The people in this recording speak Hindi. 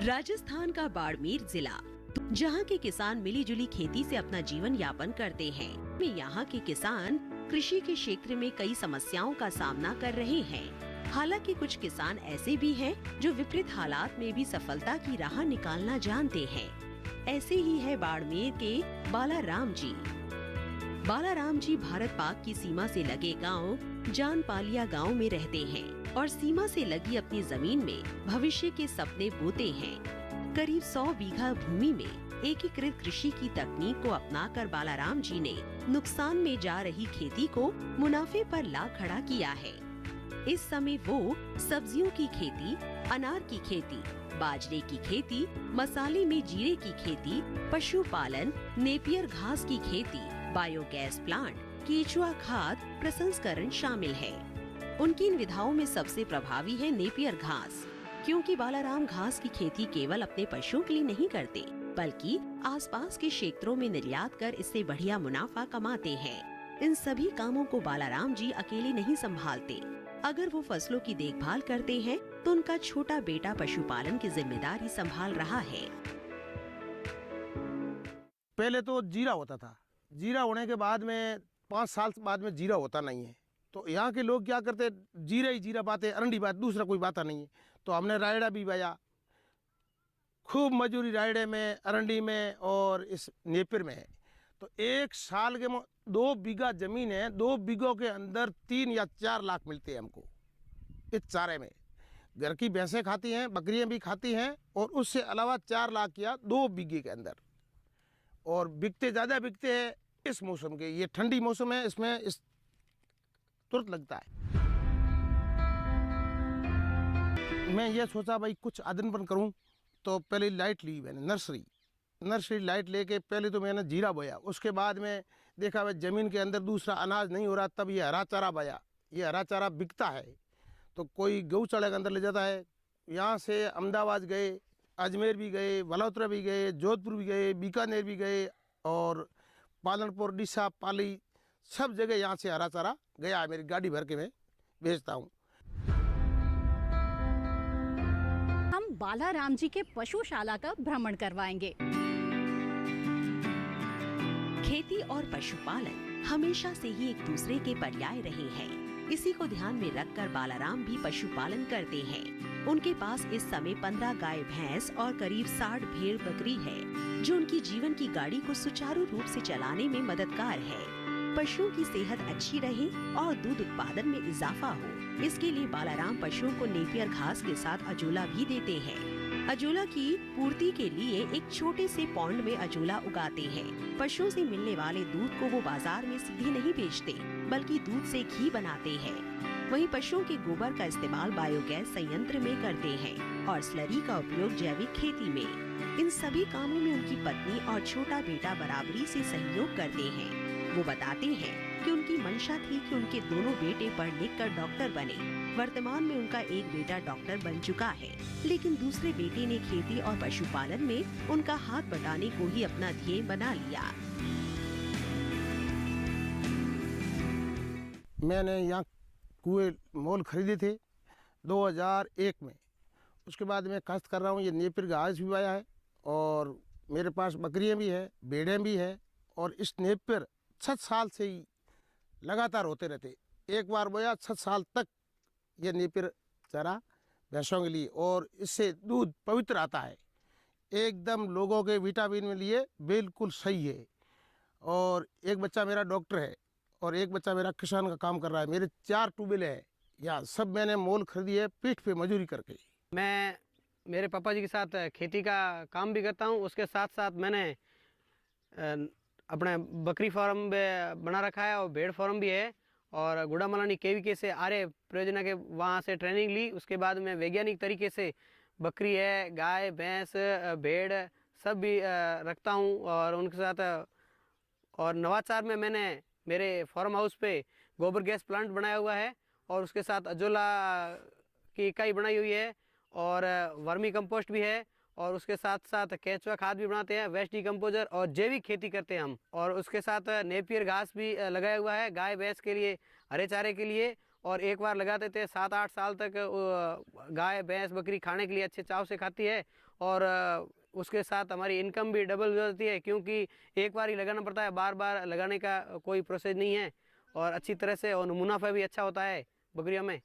राजस्थान का बाड़मेर जिला, जहां के किसान मिलीजुली खेती से अपना जीवन यापन करते हैं। यहाँ के किसान कृषि के क्षेत्र में कई समस्याओं का सामना कर रहे हैं। हालांकि कुछ किसान ऐसे भी हैं जो विपरीत हालात में भी सफलता की राह निकालना जानते हैं। ऐसे ही है बाड़मेर के बालाराम जी। बालाराम जी भारत पाक की सीमा से लगे गांव जानपालिया गांव में रहते हैं और सीमा से लगी अपनी जमीन में भविष्य के सपने बोते हैं। करीब 100 बीघा भूमि में एकीकृत कृषि की तकनीक को अपनाकर बालाराम जी ने नुकसान में जा रही खेती को मुनाफे पर ला खड़ा किया है। इस समय वो सब्जियों की खेती, अनार की खेती, बाजरे की खेती, मसाले में जीरे की खेती, पशुपालन, नेपियर घास की खेती, बायोगैस प्लांट, केचुआ खाद प्रसंस्करण शामिल है। उनकी इन विधाओं में सबसे प्रभावी है नेपियर घास, क्योंकि बालाराम घास की खेती केवल अपने पशुओं के लिए नहीं करते, बल्कि आसपास के क्षेत्रों में निर्यात कर इससे बढ़िया मुनाफा कमाते हैं। इन सभी कामों को बालाराम जी अकेले नहीं संभालते। अगर वो फसलों की देखभाल करते हैं तो उनका छोटा बेटा पशुपालन की जिम्मेदारी संभाल रहा है। पहले तो जीरा होता था, जीरा होने के बाद में 5 साल बाद में जीरा होता नहीं है, तो यहाँ के लोग क्या करते, जीरा ही जीरा बातें, अरंडी बात, दूसरा कोई बात नहीं है। तो हमने रायड़ा भी बोया, खूब मजूरी रायड़े में, अरंडी में और इस नेपियर में है। तो 1 साल के 2 बीघा जमीन है, 2 बीघों के अंदर 3 या 4 लाख मिलते हैं हमको इस चारे में। घर की भैंसें खाती हैं, बकरियां भी खाती हैं, और उससे अलावा 4 लाख या 2 बीघे के अंदर। और बिकते ज़्यादा बिकते हैं इस मौसम के, ये ठंडी मौसम है, इसमें इस तुरंत लगता है। मैं ये सोचा भाई कुछ आदनपन करूं, तो पहले लाइट ली मैंने, नर्सरी लाइट लेके पहले तो मैंने जीरा बोया। उसके बाद में देखा भाई ज़मीन के अंदर दूसरा अनाज नहीं हो रहा, तब ये हरा चारा बोया। ये हरा चारा बिकता है तो कोई गौशाला के अंदर ले जाता है। यहाँ से अहमदाबाद गए, अजमेर भी गए, वलोत्रा भी गए, जोधपुर भी गए, बीकानेर भी गए, और पालनपुर, डीसा, पाली, सब जगह यहाँ से हरा चारा गया है। मेरी गाड़ी भर के मैं भेजता हूँ। हम बालाराम जी के पशुशाला का भ्रमण करवाएंगे। खेती और पशुपालन हमेशा से ही एक दूसरे के पर्याय रहे हैं। इसी को ध्यान में रखकर बालाराम भी पशुपालन करते हैं। उनके पास इस समय 15 गाय भैंस और करीब 60 भेड़ बकरी है, जो उनकी जीवन की गाड़ी को सुचारू रूप से चलाने में मददगार है। पशुओं की सेहत अच्छी रहे और दूध उत्पादन में इजाफा हो, इसके लिए बालाराम पशुओं को नेपियर घास के साथ अजोला भी देते हैं। अजोला की पूर्ति के लिए एक छोटे से पौंड में अजोला उगाते हैं। पशुओं से मिलने वाले दूध को वो बाजार में सीधे नहीं बेचते, बल्कि दूध से घी बनाते हैं। वहीं पशुओं के गोबर का इस्तेमाल बायोगैस संयंत्र में करते हैं और स्लरी का उपयोग जैविक खेती में। इन सभी कामों में उनकी पत्नी और छोटा बेटा बराबरी से सहयोग करते हैं। वो बताते हैं कि उनकी मंशा थी कि उनके दोनों बेटे पढ़ लिख कर डॉक्टर बने। वर्तमान में उनका एक बेटा डॉक्टर बन चुका है, लेकिन दूसरे बेटे ने खेती और पशुपालन में उनका हाथ बटाने को ही अपना ध्येय बना लिया। मैंने यहाँ कुएं मोल खरीदे थे 2001 में। उसके बाद मैं काश्त कर रहा हूँ। ये नेपियर घास भी बोया है और मेरे पास बकरियाँ भी है, भेड़ें भी है, और इस नेपियर 6 साल से ही लगातार होते रहते। एक बार बोया 6 साल तक ये नेपियर चारा भैंसों के लिए, और इससे दूध पवित्र आता है, एकदम लोगों के विटामिन में लिए बिल्कुल सही है। और एक बच्चा मेरा डॉक्टर है और एक बच्चा मेरा किसान का काम कर रहा है। मेरे 4 ट्यूबवेल है यहाँ, सब मैंने मोल खरीदी है पीठ पे मजदूरी करके। मैं मेरे पापा जी के साथ खेती का काम भी करता हूँ। उसके साथ साथ मैंने अपने बकरी फार्म बना रखा है और भेड़ फार्म भी है, और गुड़ामलानी केवीके से आर्य परियोजना के वहाँ से ट्रेनिंग ली। उसके बाद मैं वैज्ञानिक तरीके से बकरी है, गाय, भैंस, भेड़ सब भी रखता हूँ। और उनके साथ और नवाचार में मैंने मेरे फार्म हाउस पे गोबर गैस प्लांट बनाया हुआ है, और उसके साथ अजोला की इकाई बनाई हुई है, और वर्मी कंपोस्ट भी है, और उसके साथ साथ केचुआ खाद भी बनाते हैं, वेस्ट डिकम्पोजर, और जैविक खेती करते हैं हम। और उसके साथ नेपियर घास भी लगाया हुआ है गाय भैंस के लिए, हरे चारे के लिए, और एक बार लगाते थे 7-8 साल तक गाय भैंस बकरी खाने के लिए अच्छे चाव से खाती है। और उसके साथ हमारी इनकम भी डबल हो जाती है, क्योंकि एक बार ही लगाना पड़ता है, बार बार लगाने का कोई प्रोसेस नहीं है और अच्छी तरह से, और मुनाफा भी अच्छा होता है बकरियों में।